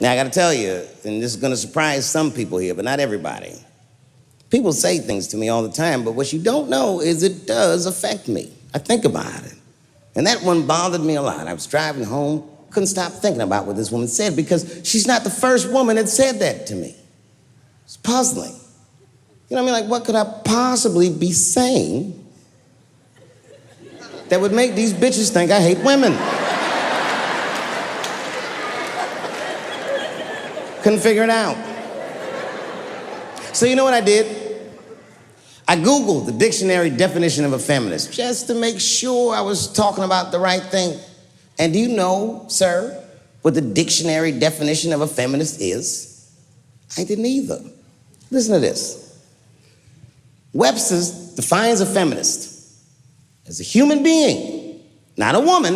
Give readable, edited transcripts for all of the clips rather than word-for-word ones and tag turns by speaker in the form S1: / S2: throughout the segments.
S1: Now, I gotta tell you, and this is gonna surprise some people here, but not everybody. People say things to me all the time, but what you don't know is it does affect me. I think about it. And that one bothered me a lot. I was driving home, couldn't stop thinking about what this woman said because she's not the first woman that said that to me. It's puzzling. You know what I mean? Like, what could I possibly be saying that would make these bitches think I hate women? Couldn't figure it out. So you know what I did? I Googled the dictionary definition of a feminist just to make sure I was talking about the right thing. And do you know, sir, what the dictionary definition of a feminist is? I didn't either. Listen to this. Webster's defines a feminist as a human being, not a woman,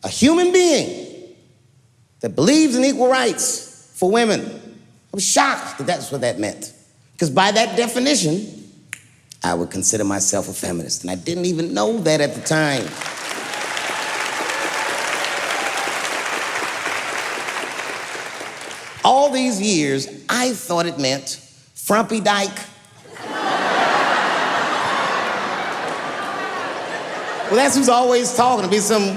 S1: a human being that believes in equal rights for women. I was shocked that that's what that meant. Because by that definition, I would consider myself a feminist. And I didn't even know that at the time. All these years, I thought it meant frumpy dyke. Well, that's who's always talking to me, some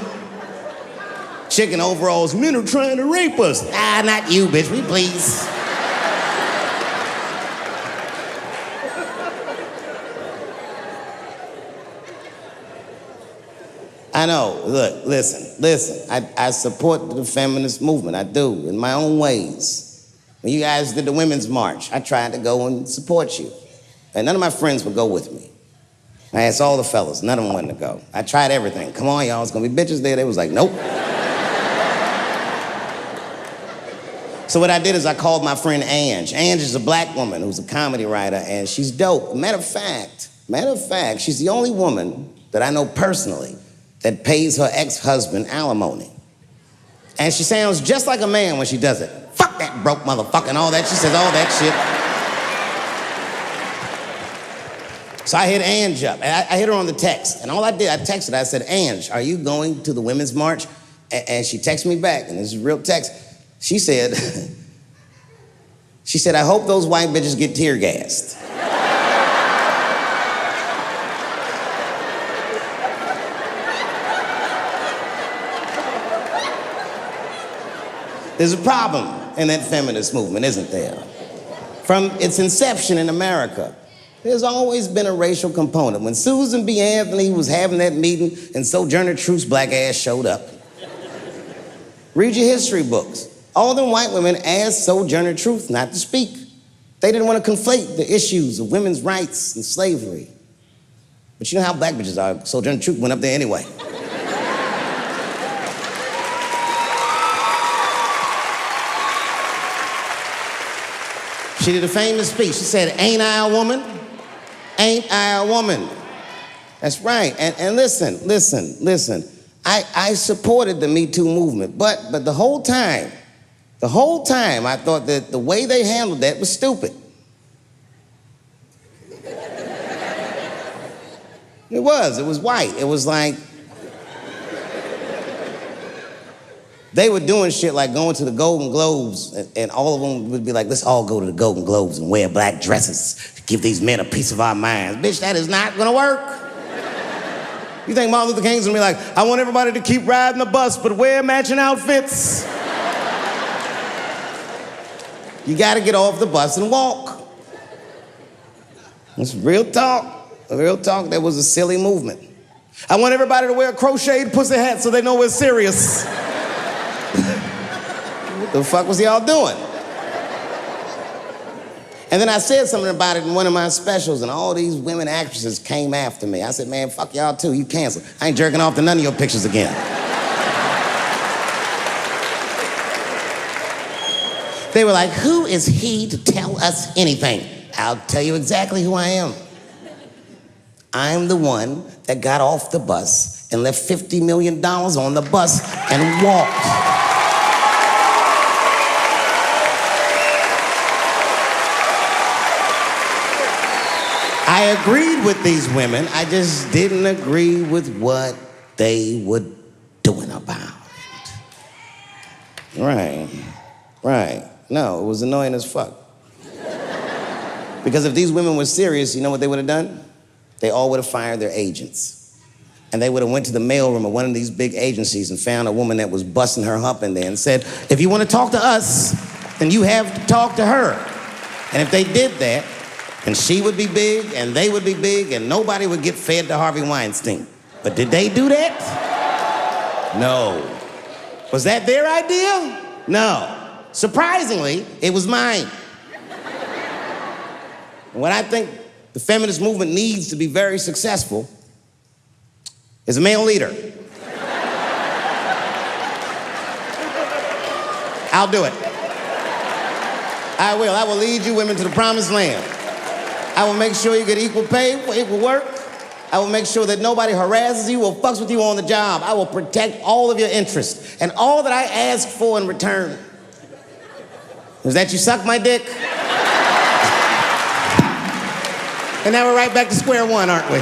S1: chick in overalls. Men are trying to rape us. Ah, not you, bitch, we please. I know, look, listen. I support the feminist movement, I do, in my own ways. When you guys did the Women's March, I tried to go and support you. And none of my friends would go with me. I asked all the fellas, none of them wanted to go. I tried everything. Come on, y'all, it's gonna be bitches there. They was like, nope. So what I did is I called my friend Ange. Ange is a black woman who's a comedy writer, and she's dope. Matter of fact, she's the only woman that I know personally that pays her ex-husband alimony. And she sounds just like a man when she does it. Fuck that broke motherfucker and all that. She says all that shit. So I hit Ange up, and I hit her on the text. And all I did, I texted her, I said, Ange, are you going to the Women's March? And she texted me back, and this is real text. She said, I hope those white bitches get tear gassed. There's a problem in that feminist movement, isn't there? From its inception in America, there's always been a racial component. When Susan B. Anthony was having that meeting and Sojourner Truth's black ass showed up, read your history books. All them white women asked Sojourner Truth not to speak. They didn't want to conflate the issues of women's rights and slavery. But you know how black bitches are. Sojourner Truth went up there anyway. She did a famous speech. She said, ain't I a woman? Ain't I a woman? That's right. And listen. I supported the Me Too movement, but the whole time, I thought that the way they handled that was stupid. It was white. It was like, they were doing shit like going to the Golden Globes, and all of them would be like, let's all go to the Golden Globes and wear black dresses to give these men a piece of our minds. Bitch, that is not gonna work. You think Martin Luther King's gonna be like, I want everybody to keep riding the bus, but wear matching outfits? You gotta get off the bus and walk. It's real talk. Real talk, that was a silly movement. I want everybody to wear a crocheted pussy hat so they know we're serious. What the fuck was y'all doing? And then I said something about it in one of my specials, and all these women actresses came after me. I said, man, fuck y'all too, you canceled. I ain't jerking off to none of your pictures again. They were like, who is he to tell us anything? I'll tell you exactly who I am. I'm the one that got off the bus and left $50 million on the bus and walked. I agreed with these women, I just didn't agree with what they were doing about it. Right. Right. No, it was annoying as fuck. Because if these women were serious, you know what they would have done? They all would have fired their agents. And they would have went to the mailroom of one of these big agencies and found a woman that was busting her hump in there and said, if you want to talk to us, then you have to talk to her. And if they did that, then she would be big and they would be big and nobody would get fed to Harvey Weinstein. But did they do that? No. Was that their idea? No. Surprisingly, it was mine. And what I think the feminist movement needs to be very successful is a male leader. I'll do it. I will. I will lead you women to the promised land. I will make sure you get equal pay for equal work. I will make sure that nobody harasses you or fucks with you on the job. I will protect all of your interests. And all that I ask for in return is that you suck my dick. And now we're right back to square one, aren't we?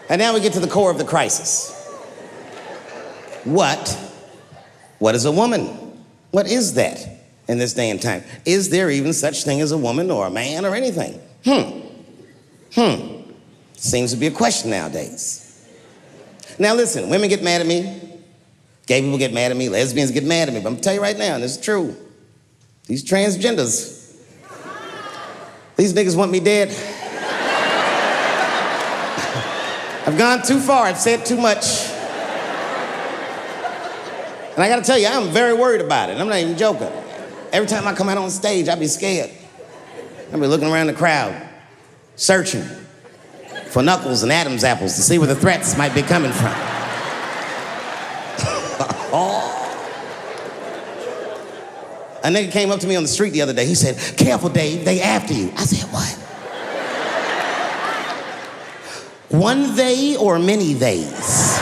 S1: And now we get to the core of the crisis. What is a woman? What is that in this day and time? Is there even such thing as a woman or a man or anything? Seems to be a question nowadays. Now listen, women get mad at me, gay people get mad at me, lesbians get mad at me, but I'm gonna tell you right now, and this is true, these transgenders, these niggas want me dead. I've gone too far, I've said too much. And I gotta tell you, I'm very worried about it. I'm not even joking. Every time I come out on stage, I be scared. I be looking around the crowd, searching for Knuckles and Adam's apples to see where the threats might be coming from. A nigga came up to me on the street the other day. He said, "Careful, Dave, they after you." I said, "What?" One they or many theys?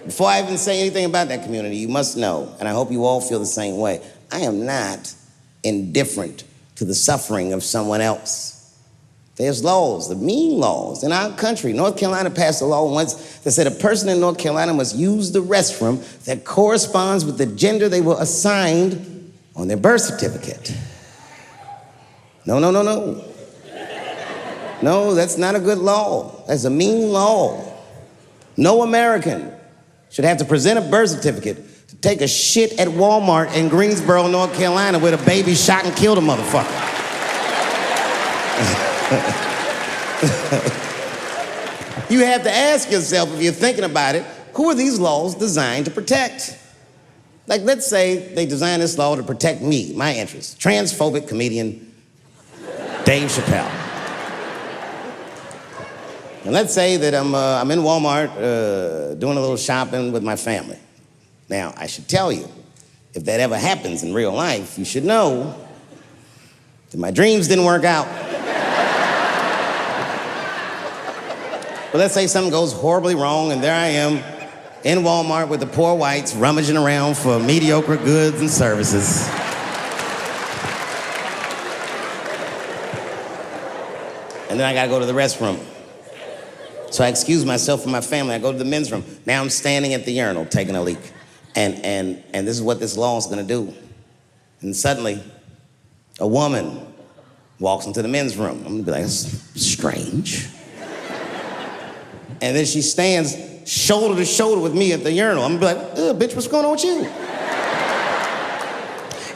S1: Before I even say anything about that community, you must know, and I hope you all feel the same way, I am not indifferent to the suffering of someone else. There's laws, the mean laws in our country. North Carolina passed a law once that said a person in North Carolina must use the restroom that corresponds with the gender they were assigned on their birth certificate. No. No, that's not a good law. That's a mean law. No American should have to present a birth certificate to take a shit at Walmart in Greensboro, North Carolina, where the baby shot and killed a motherfucker. You have to ask yourself, if you're thinking about it, who are these laws designed to protect? Like, let's say they designed this law to protect me, my interests. Transphobic comedian Dave Chappelle. And let's say that I'm in Walmart doing a little shopping with my family. Now, I should tell you, if that ever happens in real life, you should know that my dreams didn't work out. But let's say something goes horribly wrong, and there I am in Walmart with the poor whites rummaging around for mediocre goods and services. And then I gotta go to the restroom. So I excuse myself from my family. I go to the men's room. Now I'm standing at the urinal taking a leak. And this is what this law is gonna do. And suddenly, a woman walks into the men's room. I'm gonna be like, that's strange. And then she stands shoulder to shoulder with me at the urinal. I'm gonna be like, bitch, what's going on with you?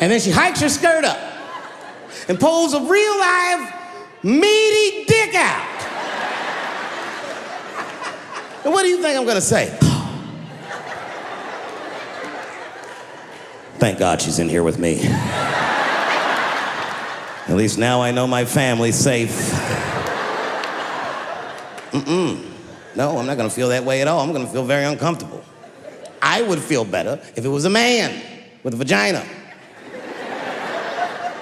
S1: And then she hikes her skirt up and pulls a real live meaty dick out. And what do you think I'm gonna say? Thank God she's in here with me. At least now I know my family's safe. No, I'm not gonna feel that way at all. I'm gonna feel very uncomfortable. I would feel better if it was a man with a vagina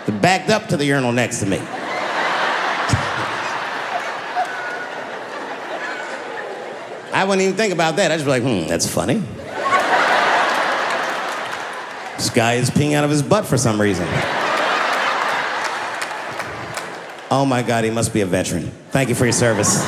S1: that backed up to the urinal next to me. I wouldn't even think about that. I'd just be like, that's funny. This guy is peeing out of his butt for some reason. Oh my God, he must be a veteran. Thank you for your service.